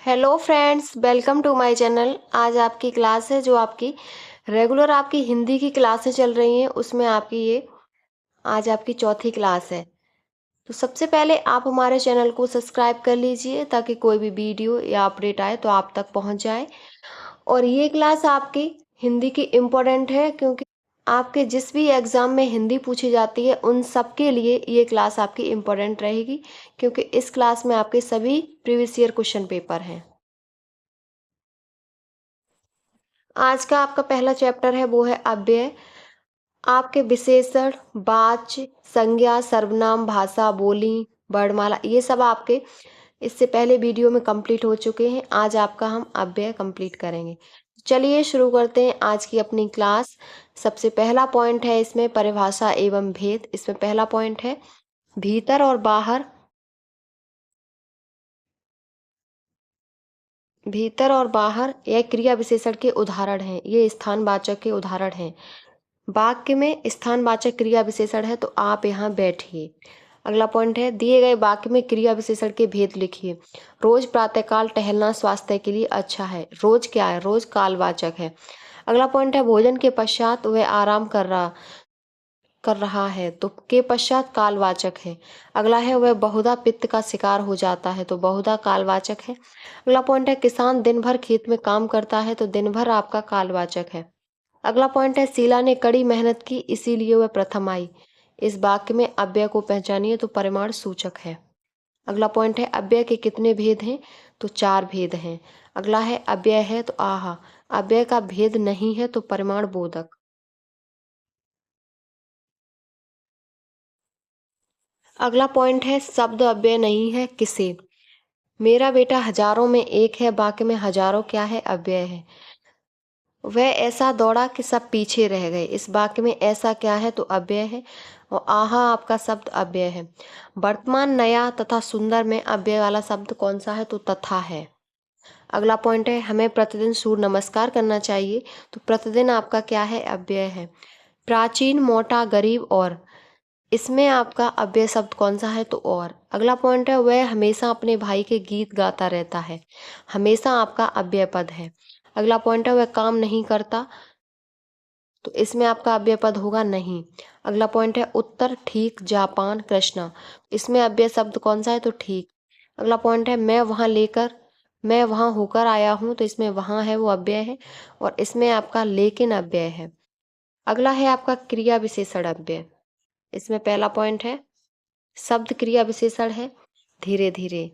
Hello friends, welcome to my channel. आज आपकी class है जो आपकी रेगुलर आपकी हिंदी की क्लासें चल रही हैं, उसमें आपकी ये आज आपकी चौथी क्लास है। तो सबसे पहले आप हमारे चैनल को सब्सक्राइब कर लीजिए ताकि कोई भी वीडियो या अपडेट आए तो आप तक पहुंच जाए। और ये क्लास आपकी हिंदी की इम्पोर्टेंट है क्योंकि आपके जिस भी एग्ज़ाम में हिंदी पूछी जाती है उन सब के लिए ये क्लास आपकी इम्पोर्टेंट रहेगी, क्योंकि इस क्लास में आपके सभी प्रीवियस ईयर क्वेश्चन पेपर हैं। आज का आपका पहला चैप्टर है वो है अव्यय। आपके विशेषण, वाच्य, संज्ञा, सर्वनाम, भाषा, बोली, वर्णमाला, ये सब आपके इससे पहले वीडियो में कंप्लीट हो चुके हैं। आज आपका हम अव्यय कंप्लीट करेंगे। चलिए शुरू करते हैं आज की अपनी क्लास। सबसे पहला पॉइंट है इसमें परिभाषा एवं भेद। इसमें पहला पॉइंट है भीतर और बाहर। भीतर और बाहर यह क्रिया विशेषण के उदाहरण हैं, ये स्थानवाचक के उदाहरण हैं। वाक्य में स्थानवाचक क्रिया विशेषण है तो आप यहाँ बैठिए। अगला पॉइंट है दिए गए वाक्य में क्रिया विशेषण के भेद लिखिए। रोज प्रातःकाल टहलना स्वास्थ्य के लिए अच्छा है। रोज क्या है? रोज कालवाचक है। अगला पॉइंट है भोजन के पश्चात वह आराम कर रहा है तो के पश्चात कालवाचक है। अगला है वह बहुधा पित्त का शिकार हो जाता है तो बहुधा कालवाचक है। अगला पॉइंट है किसान दिन भर खेत में काम करता है तो दिन भर आपका कालवाचक है। अगला पॉइंट है शीला ने कड़ी मेहनत की इसीलिए वह प्रथम आई। इस वाक्य में अव्यय को पहचानिए तो परिमाण सूचक है। अगला पॉइंट है अव्यय के कितने भेद हैं? तो 4 भेद हैं। अगला है अव्यय है तो आहा। अव्यय का भेद नहीं है तो परिमाण बोधक। अगला पॉइंट है शब्द अव्यय नहीं है किसे? मेरा बेटा हजारों में एक है, वाक्य में हजारों क्या है? अव्यय है। वह ऐसा दौड़ा कि सब पीछे रह गए, इस वाक्य में ऐसा क्या है? तो अव्यय है। और आहा आपका शब्द अव्यय है। वर्तमान, नया तथा सुंदर में अव्यय वाला शब्द कौन सा है? तो तथा है। अगला पॉइंट है हमें प्रतिदिन सूर्य नमस्कार करना चाहिए तो प्रतिदिन आपका क्या है? अव्यय है। प्राचीन, मोटा, गरीब और इसमें आपका अव्यय शब्द कौन सा है? तो और। अगला पॉइंट है वह हमेशा अपने भाई के गीत गाता रहता है। हमेशा आपका अव्यय पद है। अगला पॉइंट है वह काम नहीं करता तो इसमें आपका अव्यय पद होगा नहीं। अगला पॉइंट है उत्तर, ठीक, जापान, कृष्णा, इसमें अव्यय शब्द कौन सा है? तो ठीक। अगला पॉइंट है मैं वहां होकर आया हूं तो इसमें वहां है वो अव्यय है और इसमें आपका लेकिन अव्यय है। अगला है आपका क्रिया विशेषण अव्यय। इसमें पहला पॉइंट है शब्द क्रिया विशेषण है धीरे धीरे।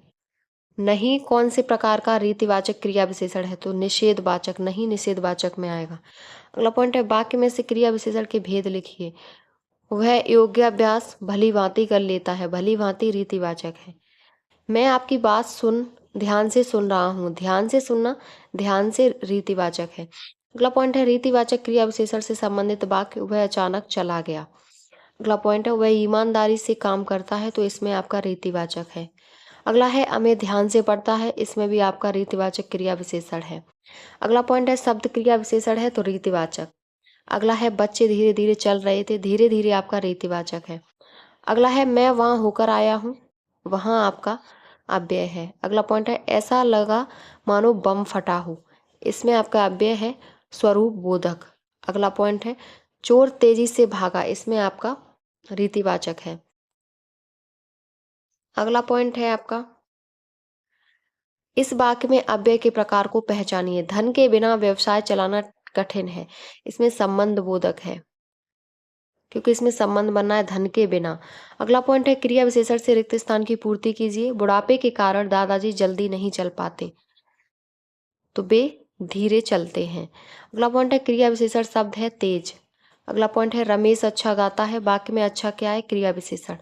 नहीं कौन से प्रकार का रीतिवाचक क्रिया विशेषण है? तो निषेधवाचक, नहीं निषेधवाचक में आएगा। अगला पॉइंट है वाक्य में से क्रिया विशेषण के भेद लिखिए। वह योगाभ्यास भली भांति कर लेता है, भली भांति रीतिवाचक है। मैं आपकी बात ध्यान से सुन रहा हूँ, ध्यान से सुनना ध्यान से रीतिवाचक है। अगला पॉइंट है रीतिवाचक क्रिया विशेषण से संबंधित वाक्य वह अचानक चला गया। अगला पॉइंट है वह ईमानदारी से काम करता है तो इसमें आपका रीतिवाचक है। अगला है अमित ध्यान से पढ़ता है, इसमें भी आपका रीतिवाचक क्रिया विशेषण है। अगला पॉइंट है शब्द क्रिया विशेषण है तो रीतिवाचक। अगला है बच्चे धीरे धीरे चल रहे थे, धीरे धीरे आपका रीतिवाचक है। अगला है मैं वहां होकर आया हूँ, वहां आपका अव्यय है। अगला पॉइंट है ऐसा लगा मानो बम फटा हो, इसमें आपका अव्यय है स्वरूप बोधक। अगला पॉइंट है चोर तेजी से भागा, इसमें आपका रीतिवाचक है। अगला पॉइंट है आपका इस वाक्य में अव्यय के प्रकार को पहचानिए। धन के बिना व्यवसाय चलाना कठिन है, इसमें संबंध बोधक है क्योंकि इसमें संबंध बनना है धन के बिना। अगला पॉइंट है क्रिया विशेषण से रिक्त स्थान की पूर्ति कीजिए। बुढ़ापे के कारण दादाजी जल्दी नहीं चल पाते तो वे धीरे चलते हैं। अगला पॉइंट है क्रिया विशेषण शब्द है तेज। अगला पॉइंट है रमेश अच्छा गाता है, वाक्य में अच्छा क्या है? क्रिया विशेषण।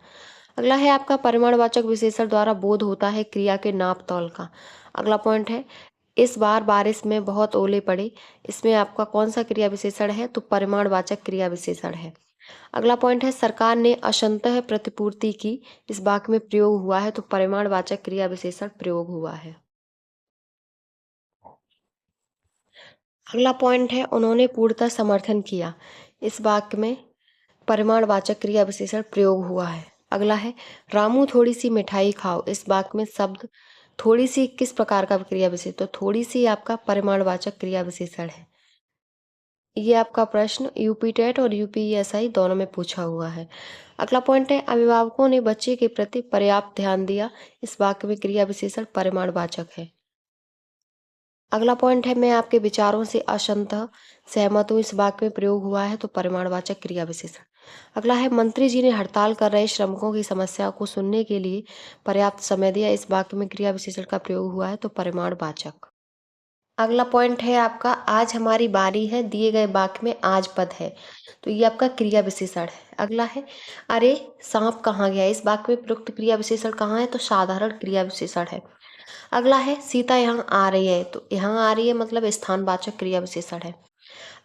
अगला है आपका परिमाणवाचक विशेषण द्वारा बोध होता है क्रिया के नाप तौल का। अगला पॉइंट है इस बार बारिश में बहुत ओले पड़े, इसमें आपका कौन सा क्रिया विशेषण है? तो परिमाणवाचक क्रिया विशेषण है। अगला पॉइंट है सरकार ने असंतः प्रतिपूर्ति की, इस वाक्य में प्रयोग हुआ है तो परिमाणवाचक क्रिया विशेषण प्रयोग हुआ है। अगला पॉइंट है उन्होंने पूर्णतः समर्थन किया, इस वाक्य में परिमाणवाचक क्रिया विशेषण प्रयोग हुआ है। अगला है रामू थोड़ी सी मिठाई खाओ, इस वाक्य में शब्द थोड़ी सी किस प्रकार का क्रिया विशेषण? तो थोड़ी सी आपका परिमाणवाचक क्रिया विशेषण है। ये आपका प्रश्न यूपी टेट और यूपीएसआई दोनों में पूछा हुआ है। अगला पॉइंट है, अभिभावकों ने बच्चे के प्रति पर्याप्त ध्यान दिया। इस वाक्य में क्रिया विशेषण परिमाणवाचक है। अगला पॉइंट है, मैं आपके विचारों से अंशतः सहमत हूँ। इस वाक्य में प्रयोग हुआ है तो परिमाणवाचक क्रिया विशेषण। अगला है, मंत्री जी ने हड़ताल कर रहे श्रमिकों की समस्या को सुनने के लिए पर्याप्त समय दिया। इस वाक्य में क्रिया विशेषण का प्रयोग हुआ है तो परिमाणवाचक। अगला पॉइंट है आपका, आज हमारी बारी है। दिए गए वाक्य में आज पद है तो ये आपका क्रिया विशेषण है। अगला है, अरे सांप कहाँ गया? इस वाक्य में प्रयुक्त क्रिया विशेषण कहाँ है? तो साधारण क्रिया विशेषण है। अगला है, सीता यहाँ आ रही है तो यहाँ आ रही है मतलब स्थानवाचक क्रिया विशेषण है।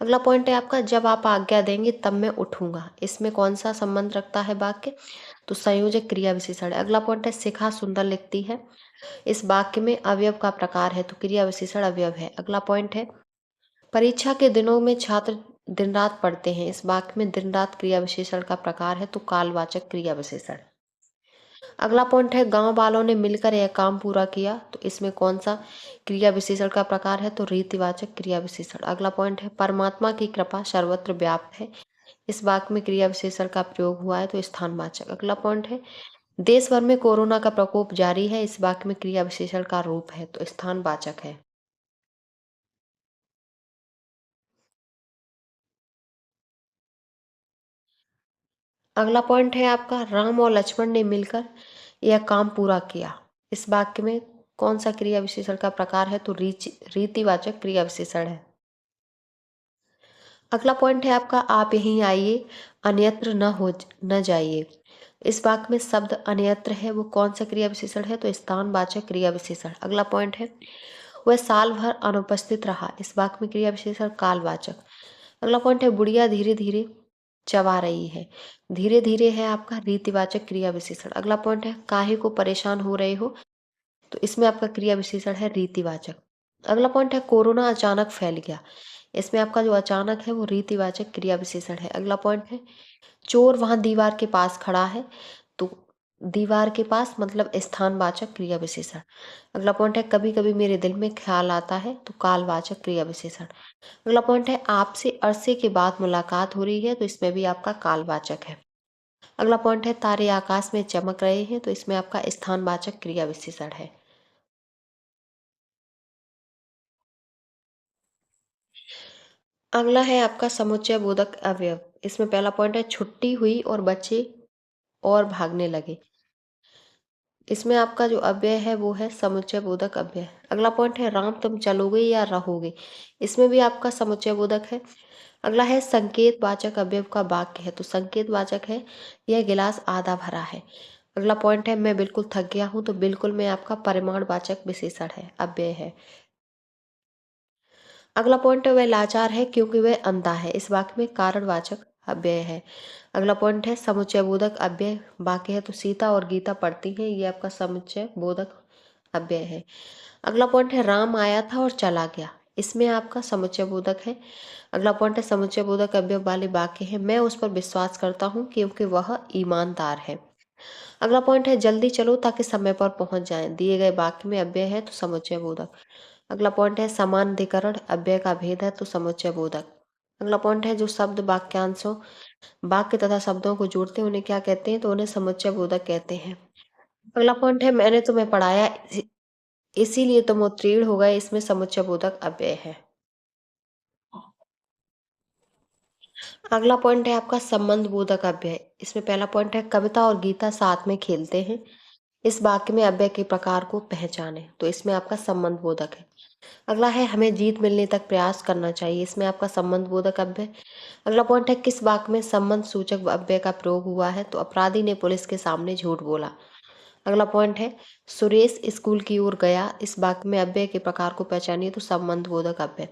अगला पॉइंट है आपका, जब आप आज्ञा देंगे तब मैं उठूंगा। इसमें कौन सा संबंध रखता है वाक्य? तो संयोजक क्रिया विशेषण है। अगला पॉइंट है, शिखा सुंदर लिखती है। इस वाक्य में अवयव का प्रकार है तो क्रिया विशेषण अवयव है। अगला पॉइंट है, परीक्षा के दिनों में छात्र दिन रात पढ़ते हैं। इस वाक्य में दिन रात क्रिया विशेषण का प्रकार है तो कालवाचक क्रिया विशेषण। अगला पॉइंट है, गांव वालों ने मिलकर यह काम पूरा किया। तो इसमें कौन सा क्रिया विशेषण का प्रकार है? तो रीतिवाचक क्रिया विशेषण। अगला पॉइंट है, परमात्मा की कृपा सर्वत्र व्याप्त है। इस वाक्य में क्रिया विशेषण का प्रयोग हुआ है तो स्थानवाचक। अगला पॉइंट है, देश भर में कोरोना का प्रकोप जारी है। इस वाक्य में क्रिया विशेषण का रूप है तो स्थानवाचक है। अगला पॉइंट है आपका, राम और लक्ष्मण ने मिलकर यह काम पूरा किया। इस वाक्य में कौन सा क्रिया विशेषण का प्रकार है? तो रीतिवाचक क्रिया विशेषण है। अगला पॉइंट है आपका, आप यहीं आइए अन्यत्र न जाइए। इस वाक्य में शब्द अन्यत्र है, वो कौन सा क्रिया विशेषण है? तो स्थानवाचक क्रिया विशेषण। अगला पॉइंट है, वह साल भर अनुपस्थित रहा। इस वाक्य में क्रिया विशेषण कालवाचक। अगला पॉइंट है, बुढ़िया धीरे धीरे चबा रही है। धीरे धीरे है आपका रीतिवाचक क्रिया विशेषण। अगला पॉइंट है, काहे को परेशान हो रहे हो? तो इसमें आपका क्रिया विशेषण है रीतिवाचक। अगला पॉइंट है, कोरोना अचानक फैल गया। इसमें आपका जो अचानक है वो रीतिवाचक क्रिया विशेषण है। अगला पॉइंट है, चोर वहां दीवार के पास खड़ा है। तो दीवार के पास मतलब स्थानवाचक क्रिया विशेषण। अगला पॉइंट है, कभी कभी मेरे दिल में ख्याल आता है। तो कालवाचक क्रिया विशेषण। अगला पॉइंट है, आपसे अरसे के बाद मुलाकात हो रही है। तो इसमें भी आपका कालवाचक है। अगला पॉइंट है, तारे आकाश में चमक रहे हैं। तो इसमें आपका स्थानवाचक क्रिया विशेषण है। अगला है आपका समुच्चय बोधक अवयव। इसमें पहला पॉइंट है, छुट्टी हुई और बच्चे और भागने लगे। इसमें आपका जो अव्यय है वो है समुच्चय बोधक अव्यय। अगला पॉइंट है, राम तुम चलोगे या रहोगे। इसमें भी आपका समुच्चय बोधक है। अगला है, संकेत वाचक अवयव का वाक्य है। तो संकेत वाचक है, यह गिलास आधा भरा है। अगला पॉइंट है, मैं बिल्कुल थक गया हूं। तो बिल्कुल में आपका परिमाण वाचक विशेषण है, अव्यय है। अगला पॉइंट है, वह लाचार है क्योंकि वह अंधा है। इस वाक्य में कारणवाचक अव्यय है। अगला पॉइंट है, समुच्चय बोधक अव्यय वाक्य है। तो सीता और गीता पढ़ती हैं, ये आपका समुच्चय बोधक अव्यय है। अगला पॉइंट है, राम आया था और चला गया। इसमें आपका समुच्चय बोधक है। अगला पॉइंट है, समुच्चय बोधक अव्यय वाले वाक्य है, मैं उस पर विश्वास करता हूँ क्योंकि वह ईमानदार है। अगला पॉइंट है, जल्दी चलो ताकि समय पर पहुंच जाएं। दिए गए वाक्य में अव्यय है तो समुच्चय बोधक। अगला पॉइंट है, समानाधिकरण अव्यय का भेद है तो समुच्चय बोधक। अगला पॉइंट है, जो शब्द वाक्यांशों वाक्य तथा शब्दों को जोड़ते हैं उन्हें क्या कहते हैं? तो उन्हें समुच्चय बोधक कहते हैं। अगला पॉइंट है, मैंने तुम्हें पढ़ाया इसीलिए तुम उत्तीर्ण हो गए। इसमें समुच्चय बोधक अव्यय है। अगला पॉइंट है आपका संबंध बोधक अव्यय। इसमें पहला पॉइंट है, कविता और गीता साथ में खेलते हैं। इस वाक्य में अव्यय के प्रकार को पहचाने। तो इसमें आपका संबंध बोधक है। अगला है, हमें जीत मिलने तक प्रयास करना चाहिए। इसमें आपका संबंध बोधक अव्यय। अगला पॉइंट है, किस वाक्य में संबंध सूचक अव्यय का प्रयोग हुआ है? तो अपराधी ने पुलिस के सामने झूठ बोला। अगला पॉइंट है, सुरेश स्कूल की ओर गया। इस वाक्य में अव्यय के प्रकार को पहचानिए तो संबंध बोधक अव्यय।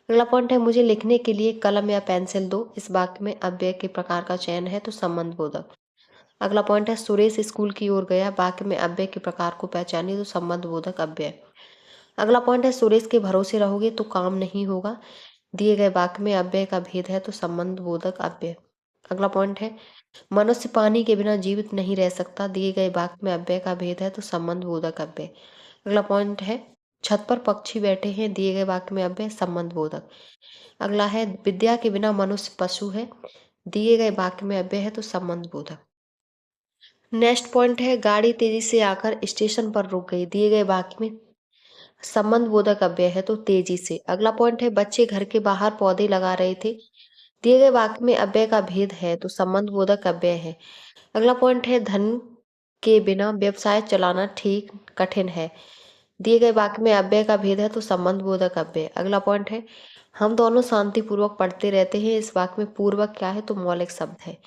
अगला पॉइंट है, मुझे लिखने के लिए कलम या पेंसिल दो। इस वाक्य में अव्यय के प्रकार का चयन है तो संबंध बोधक। अगला पॉइंट है, सुरेश स्कूल की ओर गया। वाक्य में अव्यय के प्रकार को पहचानिए तो संबंध बोधक अव्यय। अगला पॉइंट है, सुरेश के भरोसे रहोगे तो काम नहीं होगा। दिए गए वाक्य में अव्यय का भेद है तो संबंध बोधक अव्यय। अगला पॉइंट है, मनुष्य पानी के बिना जीवित नहीं रह सकता। दिए गए वाक्य में अव्यय का भेद है तो संबंध बोधक अव्यय। अगला पॉइंट है छत पर पक्षी बैठे हैं, दिए गए वाक्य में अव्यय संबंध बोधक। अगला है विद्या के बिना मनुष्य पशु है, दिए गए वाक्य में अव्यय है तो संबंध बोधक। नेक्स्ट पॉइंट है गाड़ी तेजी से आकर स्टेशन पर रुक गई, दिए गए वाक्य में संबंध बोधक अव्यय है तो तेजी से। अगला पॉइंट है बच्चे घर के बाहर पौधे लगा रहे थे, दिए गए वाक्य में अव्यय का भेद है तो संबंध बोधक अव्यय है। अगला पॉइंट है धन के बिना व्यवसाय चलाना ठीक कठिन है, दिए गए वाक्य में अव्यय का भेद है तो संबंध बोधक अव्यय। अगला पॉइंट है हम दोनों शांतिपूर्वक पढ़ते रहते हैं, इस वाक्य में पूर्वक क्या है तो मौलिक शब्द है।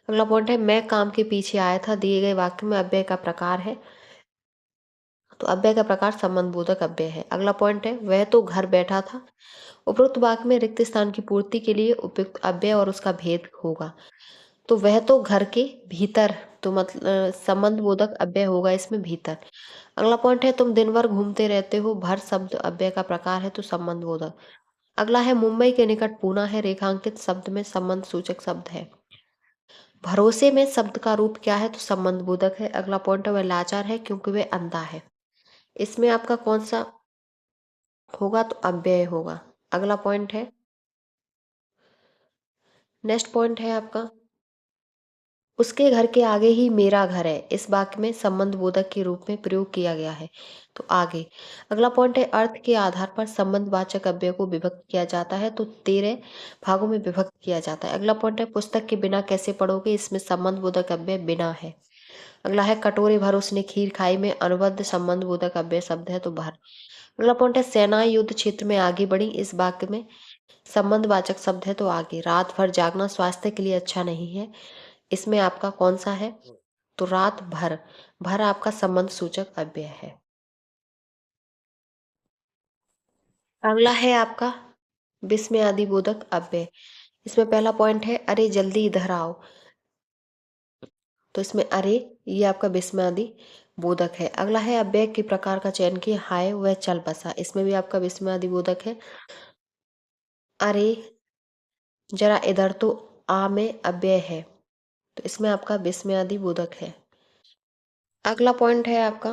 अगला पॉइंट है मैं काम के पीछे आया था, दिए गए वाक्य में अव्यय का प्रकार है तो अव्यय का प्रकार संबंध बोधक अव्यय है। अगला पॉइंट है वह तो घर बैठा था, उपरोक्त वाक्य में रिक्त स्थान की पूर्ति के लिए उपयुक्त अव्यय और उसका भेद होगा, तो वह तो घर के भीतर, तो मतलब संबंध बोधक अव्यय होगा इसमें भीतर। अगला पॉइंट है तुम दिन भर घूमते रहते हो, भर शब्द अव्यय का प्रकार है तो संबंध बोधक। अगला है मुंबई के निकट पूना है, रेखांकित शब्द में संबंध सूचक शब्द है। भरोसे में शब्द का रूप क्या है तो संबंध बोधक है। अगला पॉइंट है वह लाचार है क्योंकि वह अंधा है, इसमें आपका कौन सा होगा तो अव्यय होगा। अगला पॉइंट है नेक्स्ट पॉइंट है आपका उसके घर के आगे ही मेरा घर है, इस वाक्य में संबंध बोधक के रूप में प्रयोग किया गया है तो आगे। अगला पॉइंट है अर्थ के आधार पर संबंधवाचक अव्यय को विभक्त किया जाता है तो 13 भागों में विभक्त किया जाता है। अगला पॉइंट है पुस्तक के बिना कैसे पढ़ोगे, इसमें संबंध बोधक अव्यय बिना है। अगला है कटोरे भर उसने खीर खाई में अनुबद्ध संबंध बोधक अव्यय शब्द है तो भर। अगला पॉइंट है सेनाएं युद्ध क्षेत्र में आगे बढ़ी, इस वाक्य में संबंधवाचक शब्द है तो आगे। रात भर जागना स्वास्थ्य के लिए अच्छा नहीं है, इसमें आपका कौन सा है तो रात भर, भर आपका संबंध सूचक अव्यय है। अगला है आपका विस्मयादि बोधक अव्यय, इसमें पहला पॉइंट है अरे जल्दी इधर आओ, तो इसमें अरे ये आपका विस्मयादि बोधक है। अगला है अव्यय के प्रकार का चयन किया, हाय वह चल बसा, इसमें भी आपका विस्मयादि बोधक है। अरे जरा इधर तो आ में अव्यय है तो इसमें आपका विस्मयादि बोधक है। अगला पॉइंट है आपका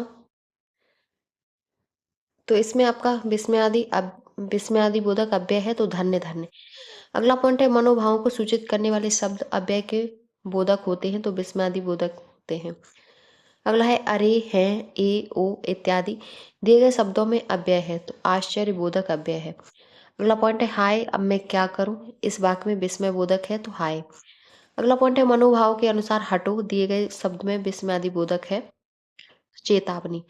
तो इसमें आपका विस्मयादि बोधक अव्यय है तो धन्य धन्य। अगला पॉइंट है मनोभावों को सूचित करने वाले शब्द अव्यय के बोधक होते हैं तो विस्मयादि बोधक होते हैं। अगला है अरे हैं ए ओ इत्यादि दिए गए शब्दों में अव्यय है तो आश्चर्य बोधक अव्यय है। अगला पॉइंट है हाय अब मैं क्या करूं, इस वाक्य में विस्मय बोधक है तो हाय। अगला पॉइंट है मनोभाव के अनुसार हटो, दिए गए शब्द में विस्मयादि बोधक है चेतावनी।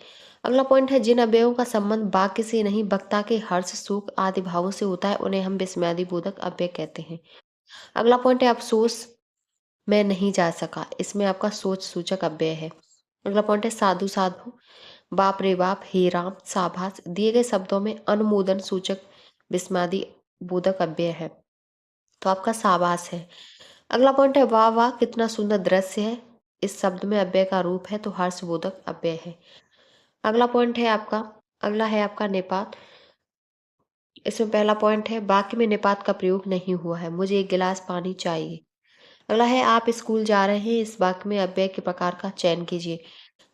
अगला पॉइंट है जिन अवयवों का संबंध वाक्य से नहीं वक्ता के हर्ष सुख आदि भावों से होता है उन्हें हम विस्मयादि बोधक अव्यय कहते हैं। अगला पॉइंट है अफसोस मैं नहीं जा सका, इसमें आपका सोच सूचक अव्यय है। अगला पॉइंट है साधु साधु बाप रे बाप हे राम साभास, दिए गए शब्दों में अनुमोदन सूचक विस्मयादि बोधक अव्यय है तो आपका साबास है। अगला पॉइंट है वाह वाह कितना सुंदर दृश्य है, इस शब्द में अव्यय का रूप है तो हर्षबोधक अव्यय है। अगला पॉइंट है आपका अगला है आपका निपात, इसमें पहला पॉइंट है वाक्य में निपात का प्रयोग नहीं हुआ है, मुझे एक गिलास पानी चाहिए। अगला है आप स्कूल जा रहे हैं, इस वाक्य में अव्यय के प्रकार का चयन कीजिए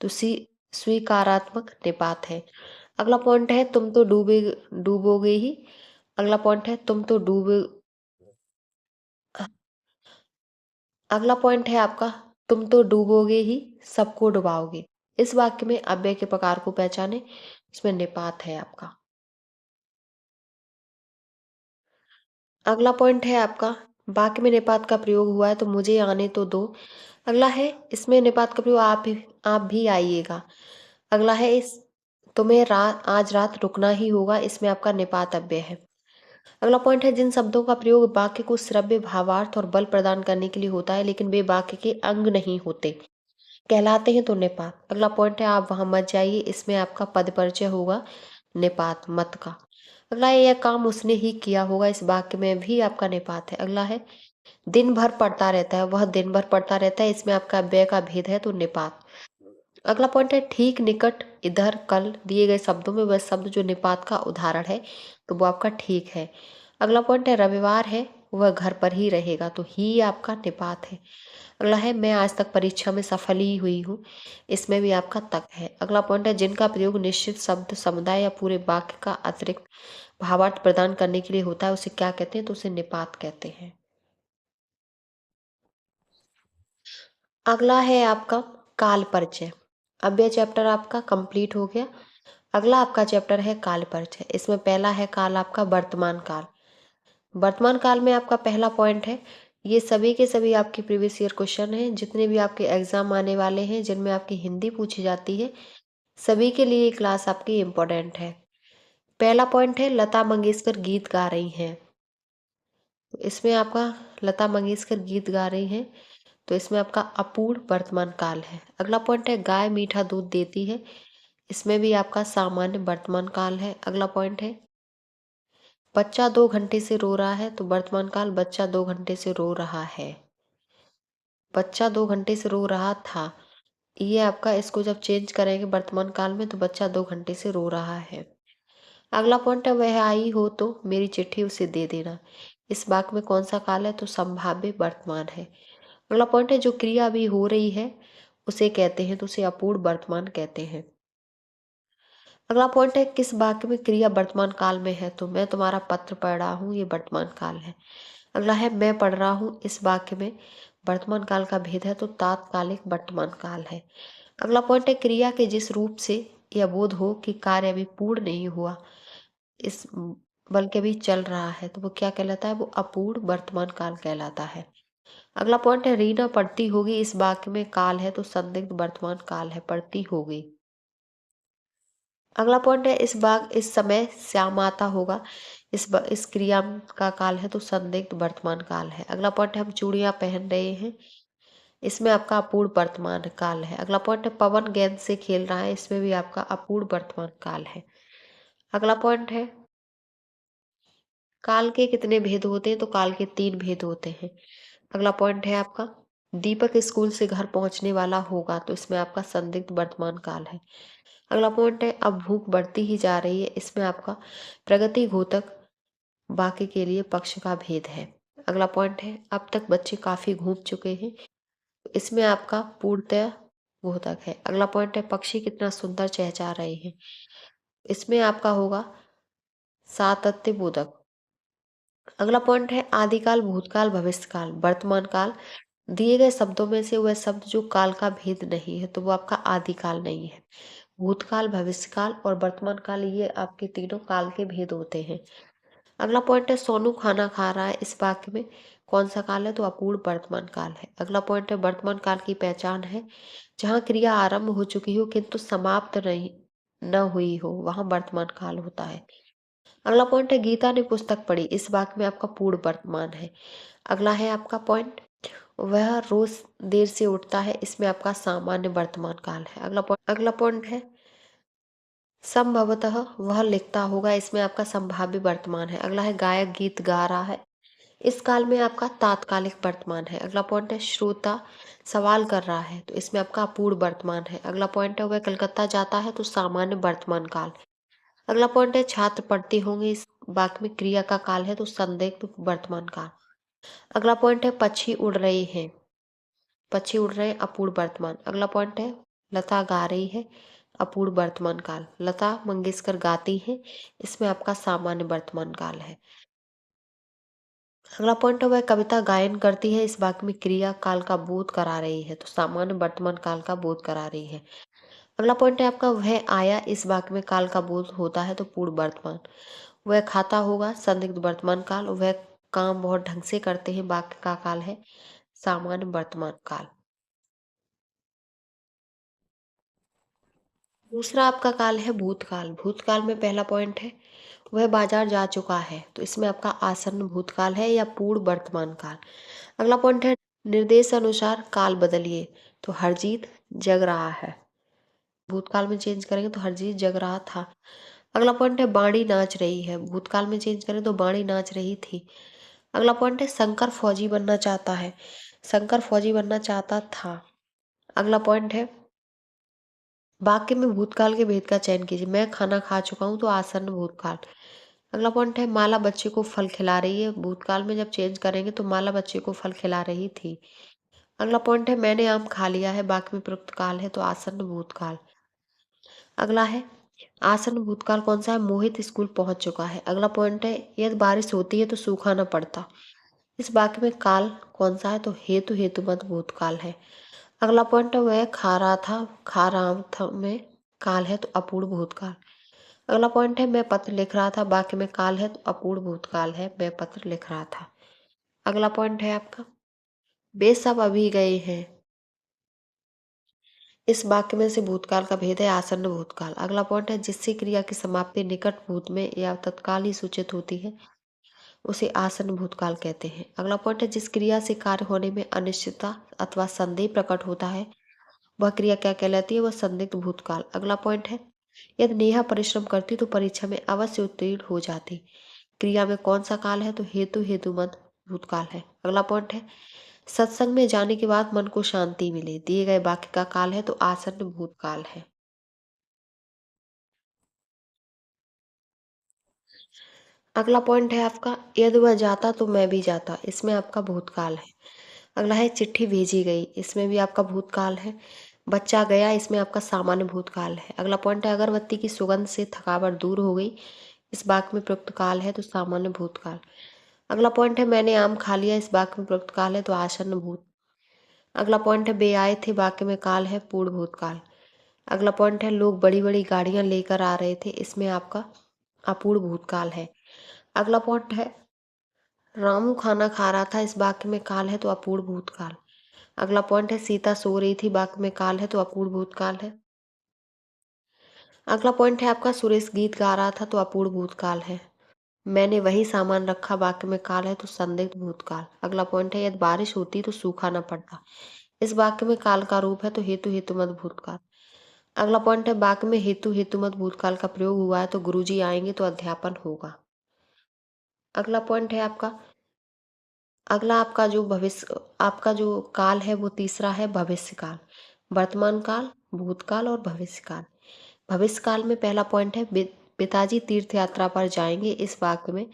तो स्वीकारात्मक निपात है। अगला पॉइंट है तुम तो डूबोगे ही, अगला पॉइंट है तुम तो डूबे। अगला पॉइंट है आपका तुम तो डूबोगे ही सबको डुबाओगे, इस वाक्य में अव्यय के प्रकार को पहचाने, इसमें निपात है आपका। अगला पॉइंट है आपका वाक्य में निपात का प्रयोग हुआ है तो मुझे आने तो दो। अगला है इसमें निपात का प्रयोग आप भी आइएगा। अगला है इस तुम्हें आज रात रुकना ही होगा, इसमें आपका निपात अव्यय है। अगला पॉइंट है जिन शब्दों का प्रयोग वाक्य को श्रव्य भावार्थ और बल प्रदान करने के लिए होता है लेकिन वे वाक्य के अंग नहीं होते कहलाते हैं तो निपात। अगला पॉइंट है आप वहां मत जाइए, इसमें आपका पद परिचय होगा निपात मत का। अगला है यह काम उसने ही किया होगा, इस वाक्य में भी आपका निपात है। अगला है दिन भर पढ़ता रहता है, वह दिन भर पढ़ता रहता है, इसमें आपका व्यय का भेद है तो निपात। अगला पॉइंट है ठीक निकट इधर कल, दिए गए शब्दों में वह शब्द जो निपात का उदाहरण है तो वो आपका ठीक है। अगला पॉइंट है रविवार है वह घर पर ही रहेगा, तो ही आपका निपात है। अगला है मैं आज तक परीक्षा में सफल ही हुई हूँ, इसमें भी आपका तक है। अगला पॉइंट है जिनका प्रयोग निश्चित शब्द समुदाय या पूरे वाक्य का अतिरिक्त भावार्थ प्रदान करने के लिए होता है उसे क्या कहते हैं, तो उसे निपात कहते हैं। अगला है आपका काल परिचय। अब यह चैप्टर आपका कंप्लीट हो गया। अगला आपका चैप्टर है काल परिचय। इसमें पहला है काल आपका वर्तमान काल। वर्तमान काल में आपका पहला पॉइंट है, ये सभी के सभी आपके प्रीवियस ईयर क्वेश्चन हैं, जितने भी आपके एग्जाम आने वाले हैं जिनमें आपकी हिंदी पूछी जाती है, सभी के लिए ये क्लास आपकी इम्पोर्टेंट है। पहला पॉइंट है लता मंगेशकर गीत गा रही हैं। तो इसमें आपका लता मंगेशकर गीत गा रही हैं, तो इसमें आपका अपूर्ण वर्तमान काल है। अगला पॉइंट है गाय मीठा दूध देती है। इसमें भी आपका सामान्य वर्तमान काल है। अगला पॉइंट है बच्चा 2 घंटे से रो रहा है, तो वर्तमान काल बच्चा 2 घंटे से रो रहा है। बच्चा 2 घंटे से रो रहा था, ये आपका इसको जब चेंज करेंगे वर्तमान काल में तो बच्चा 2 घंटे से रो रहा है। अगला पॉइंट है वह आई हो तो मेरी चिट्ठी उसे दे देना। इस वाक्य में कौन सा काल है, तो संभाव्य वर्तमान है। अगला पॉइंट है जो क्रिया अभी हो रही है उसे कहते हैं, तो उसे अपूर्ण वर्तमान कहते हैं। अगला पॉइंट है किस वाक्य में क्रिया वर्तमान काल में है, तो मैं तुम्हारा पत्र पढ़ रहा हूँ, ये वर्तमान काल है। अगला है मैं पढ़ रहा हूँ, इस वाक्य में वर्तमान काल का भेद है, तो तात्कालिक वर्तमान काल है। अगला पॉइंट है क्रिया के जिस रूप से यह बोध हो कि कार्य अभी पूर्ण नहीं हुआ, इस बल्कि अभी चल रहा है, तो वो क्या कहलाता है, वो अपूर्ण वर्तमान काल कहलाता है। अगला पॉइंट है रीना पढ़ती होगी, इस वाक्य में काल है, तो संदिग्ध वर्तमान काल है, पढ़ती होगी। अगला पॉइंट है इस समय श्याम आता होगा, इस क्रिया का काल है, तो संदिग्ध वर्तमान काल है। अगला पॉइंट है हम चूड़ियां पहन रहे हैं, इसमें आपका अपूर्ण वर्तमान काल है। अगला पॉइंट है पवन गेंद से खेल रहा है, इसमें भी आपका अपूर्ण वर्तमान काल है। अगला पॉइंट है काल के कितने भेद होते हैं, तो काल के 3 भेद होते हैं। अगला पॉइंट है आपका दीपक स्कूल से घर पहुंचने वाला होगा, तो इसमें आपका संदिग्ध वर्तमान काल है। अगला पॉइंट है अब भूख बढ़ती ही जा रही है, इसमें आपका प्रगति घोतक वाक्य के लिए पक्ष का भेद है। अगला पॉइंट है अब तक बच्चे काफी घूम चुके हैं, तो इसमें आपका पूर्णतः घोतक है। अगला पॉइंट है पक्षी कितना सुंदर चहचहा रहे हैं, इसमें आपका होगा सातत्य बोधक। अगला पॉइंट है आदिकाल भूतकाल भविष्यकाल वर्तमान काल। दिए गए शब्दों में से वह शब्द जो काल का भेद नहीं है, तो वो आपका आदिकाल नहीं है। भूतकाल भविष्यकाल और वर्तमान काल ये आपके तीनों काल के भेद होते हैं। अगला पॉइंट है सोनू खाना खा रहा है, इस वाक्य में कौन सा काल है, तो अपूर्ण वर्तमान काल है। अगला पॉइंट है वर्तमान काल की पहचान है जहाँ क्रिया आरंभ हो चुकी हो किंतु समाप्त नहीं न हुई हो, वहां वर्तमान काल होता है। अगला पॉइंट है गीता ने पुस्तक पढ़ी, इस वाक्य में आपका पूर्ण वर्तमान है। अगला है आपका पॉइंट वह रोज देर से उठता है, इसमें आपका सामान्य वर्तमान काल है। अगला पॉइंट है संभवतः वह लिखता होगा, इसमें आपका संभाव्य वर्तमान है। अगला है गायक गीत गा रहा है, इस काल में आपका तात्कालिक वर्तमान है। अगला पॉइंट है श्रोता सवाल कर रहा है, तो इसमें आपका अपूर्ण वर्तमान है। अगला पॉइंट है वह कलकत्ता जाता है, तो सामान्य वर्तमान काल। अगला पॉइंट है छात्र पढ़ते होंगे, इस वाक्य में क्रिया का काल है, तो संदिग्ध वर्तमान काल। अगला पॉइंट है पक्षी उड़ रहे हैं, पक्षी उड़ रहे हैं अपूर्ण वर्तमान। अगला पॉइंट है लता गा रही है, अपूर्ण वर्तमान काल। लता मंगेशकर गाती हैं, इसमें आपका सामान्य वर्तमान काल है। अगला पॉइंट है वह कविता गायन करती है, इस वाक्य में क्रिया काल का बोध करा रही है, तो सामान्य वर्तमान काल का बोध करा रही है। अगला पॉइंट है आपका वह आया, इस वाक्य में काल का बोध होता है, तो पूर्ण वर्तमान। वह खाता होगा संदिग्ध वर्तमान काल। वह काम बहुत ढंग से करते हैं, वाक्य का काल है सामान्य वर्तमान काल। दूसरा आपका काल है भूतकाल। भूतकाल में पहला पॉइंट है वह बाजार जा चुका है, तो इसमें आपका आसन्न भूतकाल है या पूर्ण वर्तमान काल। अगला पॉइंट है निर्देश अनुसार काल बदलिए, तो हरजीत जग रहा है। भूतकाल में चेंज करेंगे तो हरजीत जग रहा था। अगला पॉइंट है बाणी नाच रही है, भूतकाल में चेंज करें तो बाणी नाच रही थी। अगला पॉइंट है शंकर फौजी बनना चाहता है, शंकर फौजी बनना चाहता था। अगला पॉइंट है वाक्य में भूतकाल के भेद का चयन कीजिए। मैं खाना खा चुका हूं, तो आसन्न भूतकाल। अगला पॉइंट है माला बच्चे को फल खिला रही है, भूतकाल में जब चेंज करेंगे तो माला बच्चे को फल खिला रही थी। अगला पॉइंट है मैंने आम खा लिया है, वाक्य में प्रयुक्त काल है तो आसन्न भूतकाल। अगला है आसन्न भूतकाल कौन सा है, मोहित स्कूल पहुंच चुका है। अगला पॉइंट है यदि बारिश होती है तो सूखा न पड़ता। इस वाक्य में काल कौन सा है, तो हेतु हेतुमत भूतकाल है। अगला पॉइंट है वह खा रहा था में काल है तो अपूर्ण भूतकाल। अगला पॉइंट है मैं पत्र लिख रहा था, वाक्य में काल है तो अपूर्ण भूतकाल है, मैं पत्र लिख रहा था। अगला पॉइंट है आपका वे सब अभी गए हैं। इस वाक्य में से भूतकाल का भेद है आसन्न भूतकाल। अगला पॉइंट है जिससे क्रिया की समाप्ति निकट भूत में या तत्काल ही सूचित होती है उसे आसन्न भूतकाल कहते हैं। अगला पॉइंट है जिस क्रिया से कार्य होने में अनिश्चितता अथवा संदेह प्रकट होता है वह क्रिया क्या कहलाती है, वह संदिग्ध भूतकाल। अगला पॉइंट है यदि नेहा परिश्रम करती तो परीक्षा में अवश्य उत्तीर्ण हो जाती। क्रिया में कौन सा काल है, तो हेतु हेतुमत भूतकाल है। अगला पॉइंट है सत्संग में जाने के बाद मन को शांति मिले, दिए गए वाक्य का काल है तो आसन्न भूतकाल है। अगला पॉइंट है आपका यदि वह जाता तो मैं भी जाता, इसमें आपका भूतकाल है। अगला है चिट्ठी भेजी गई, इसमें भी आपका भूतकाल है। बच्चा गया, इसमें आपका सामान्य भूतकाल है। अगला पॉइंट है अगरबत्ती की सुगंध से थकावट दूर हो गई, इस वाक्य में प्रयुक्त काल है तो सामान्य भूतकाल। अगला पॉइंट है मैंने आम खा लिया, इस वाक्य में प्रयुक्त काल है तो आसन्न भूत। अगला पॉइंट है वे आए थे, वाक्य में काल है पूर्ण भूतकाल। अगला पॉइंट है लोग बड़ी बड़ी गाड़ियां लेकर आ रहे थे, इसमें आपका अपूर्ण भूतकाल है। अगला पॉइंट है रामू खाना खा रहा था, इस वाक्य में काल है तो अपूर्ण भूतकाल। अगला पॉइंट है सीता सो रही थी, वाक्य में काल है तो अपूर्ण भूतकाल है। अगला पॉइंट है आपका सुरेश गीत गा रहा था तो अपूर्ण भूतकाल है। मैंने वही सामान रखा, वाक्य में काल है तो संदिग्ध भूतकाल। अगला पॉइंट है यदि बारिश होती तो सूखा न पड़ता, इस वाक्य में काल का रूप है तो हेतु हेतुमत भूतकाल। अगला पॉइंट है वाक्य में हेतु हेतुमत भूतकाल का प्रयोग हुआ है तो गुरुजी आएंगे तो अध्यापन होगा। अगला पॉइंट है आपका अगला आपका जो काल है वो तीसरा है भविष्य काल। वर्तमान काल, भूतकाल और भविष्य काल। भविष्य काल में पहला पॉइंट है पिताजी तीर्थ यात्रा पर जाएंगे, इस वाक्य में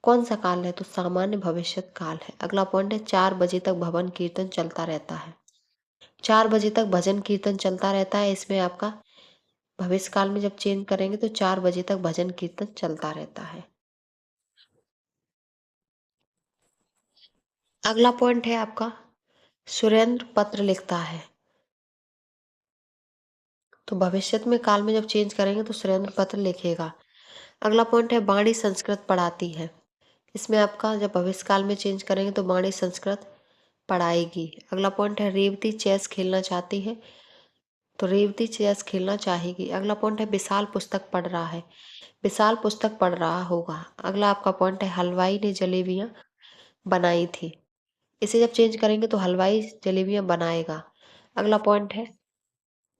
कौन सा काल है, तो सामान्य भविष्यत काल है। अगला पॉइंट है 4 बजे तक भवन कीर्तन चलता रहता है। 4 बजे तक भजन कीर्तन चलता रहता है, इसमें आपका भविष्य काल में जब चेंज करेंगे तो 4 बजे तक भजन कीर्तन चलता रहता है। अगला पॉइंट है आपका सुरेंद्र पत्र लिखता है, तो भविष्य में काल में जब चेंज करेंगे तो सुरेंद्र पत्र लिखेगा। अगला पॉइंट है वाणी संस्कृत पढ़ाती है, इसमें आपका जब भविष्य काल में चेंज करेंगे तो वाणी संस्कृत पढ़ाएगी। अगला पॉइंट है रेवती चेस खेलना चाहती है, तो रेवती चेस खेलना चाहेगी। अगला पॉइंट है विशाल पुस्तक पढ़ रहा है, विशाल पुस्तक पढ़ रहा होगा। अगला आपका पॉइंट है हलवाई ने जलेबियां बनाई थी, इसे जब चेंज करेंगे तो हलवाई जलेबियां बनाएगा। अगला पॉइंट है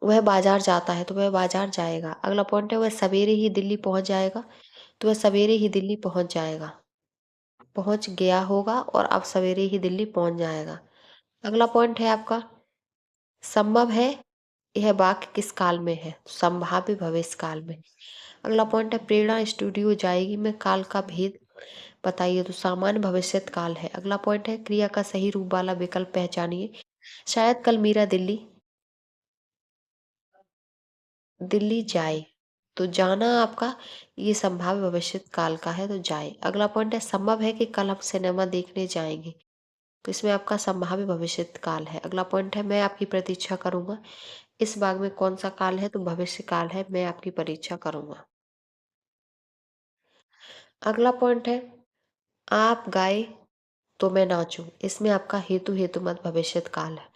वह बाजार जाता है, तो वह बाजार जाएगा। अगला पॉइंट है वह सवेरे ही दिल्ली पहुंच जाएगा, तो वह सवेरे ही दिल्ली पहुंच जाएगा। पहुंच गया होगा और अब सवेरे ही दिल्ली पहुंच जाएगा। अगला पॉइंट है आपका संभव है यह वाक्य किस काल में है, संभाव्य भविष्य काल में। अगला पॉइंट है प्रेरणा स्टूडियो जाएगी में काल का भेद बताइए, तो सामान्य भविष्यत काल है। अगला पॉइंट है क्रिया का सही रूप वाला विकल्प पहचानिए, शायद कल मीरा दिल्ली दिल्ली जाए, तो जाना आपका ये संभाव्य भविष्य काल का है तो जाए। अगला पॉइंट है संभव है कि कल हम सिनेमा देखने जाएंगे, तो इसमें आपका संभाव्य भविष्य काल है। अगला पॉइंट है मैं आपकी प्रतीक्षा करूंगा, इस भाग में कौन सा काल है, तो भविष्य काल है, मैं आपकी परीक्षा करूंगा। अगला पॉइंट है आप गाए तो मैं नाचूं, इसमें आपका हेतु हेतुमत भविष्य काल है।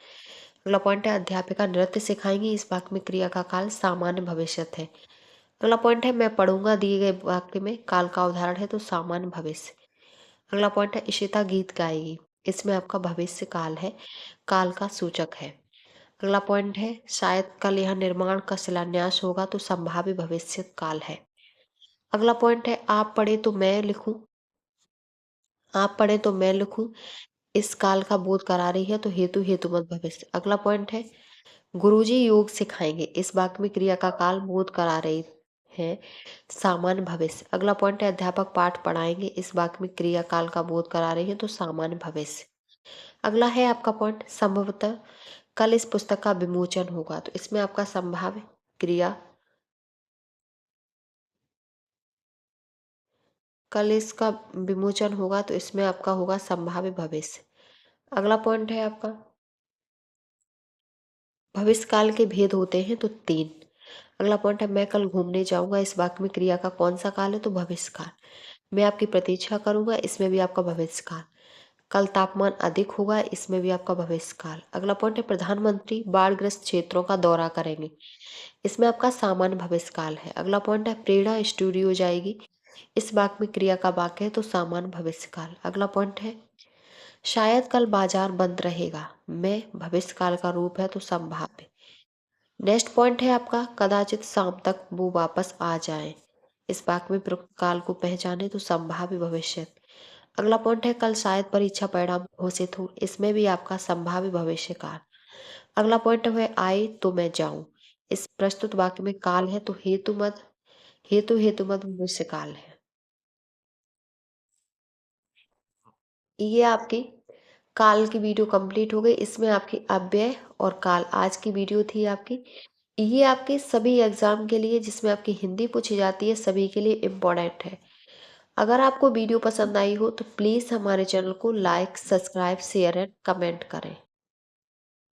अगला पॉइंट है अध्यापिका नृत्य सिखाएंगी, इस वाक्य में क्रिया का काल सामान्य भविष्य है। अगला पॉइंट है मैं पढ़ूंगा, दिए गए वाक्य में काल का उदाहरण है तो सामान्य भविष्य। अगला पॉइंट है इशिता गीत गाएगी, इसमें आपका भविष्य काल है, काल का सूचक है। अगला पॉइंट है शायद कल यह निर्माण का शिलान्यास होगा, तो संभाव्य भविष्य काल है। अगला पॉइंट है आप पढ़े तो मैं लिखूं, इस काल का बोध करा रही है तो हेतु हेतुमत भविष्य। अगला पॉइंट है गुरुजी योग सिखाएंगे, इस वाक्य में क्रिया का काल बोध करा रही है सामान्य भविष्य। अगला पॉइंट है अध्यापक पाठ पढ़ाएंगे, इस वाक्य में क्रियाकाल का बोध करा रही है तो सामान्य भविष्य। अगला है आपका पॉइंट संभवतः कल इस पुस्तक का विमोचन होगा, तो इसमें आपका संभाव्य क्रिया, कल इसका विमोचन होगा तो इसमें आपका होगा संभाव्य भविष्य। अगला पॉइंट है आपका भविष्य काल के भेद होते हैं तो 3। अगला पॉइंट है मैं कल घूमने जाऊंगा, इस वाक्य में क्रिया का कौन सा काल है तो भविष्य काल। मैं आपकी प्रतीक्षा करूंगा, इसमें भी आपका भविष्य काल। कल तापमान अधिक होगा, इसमें भी आपका भविष्य काल। अगला पॉइंट है प्रधानमंत्री बाढ़ग्रस्त क्षेत्रों का दौरा करेंगे, इसमें आपका सामान्य भविष्य काल है। अगला पॉइंट है प्रेरणा स्टूडियो जाएगी, इस वाक्य में क्रिया का वाक्य है तो सामान्य भविष्य काल। अगला पॉइंट है शायद कल बाजार बंद रहेगा, मैं भविष्य काल का रूप है तो संभाव्य। नेक्स्ट पॉइंट है आपका कदाचित शाम तक वो वापस आ जाए, इस वाक्य में प्रयुक्त काल को पहचाने तो संभाव्य भविष्य। अगला पॉइंट है कल शायद परीक्षा परिणाम घोषित हो, इसमें भी आपका संभाव्य भविष्य काल। अगला पॉइंट है आए तो मैं जाऊं, इस प्रस्तुत वाक्य में काल है तो हेतु मद भविष्य काल है। ये आपकी काल की वीडियो कंप्लीट हो गई, इसमें आपकी अव्यय और काल आज की वीडियो थी आपकी। ये आपके सभी एग्जाम के लिए जिसमें आपकी हिंदी पूछी जाती है सभी के लिए इम्पोर्टेंट है। अगर आपको वीडियो पसंद आई हो तो प्लीज़ हमारे चैनल को like, subscribe, share and comment करें।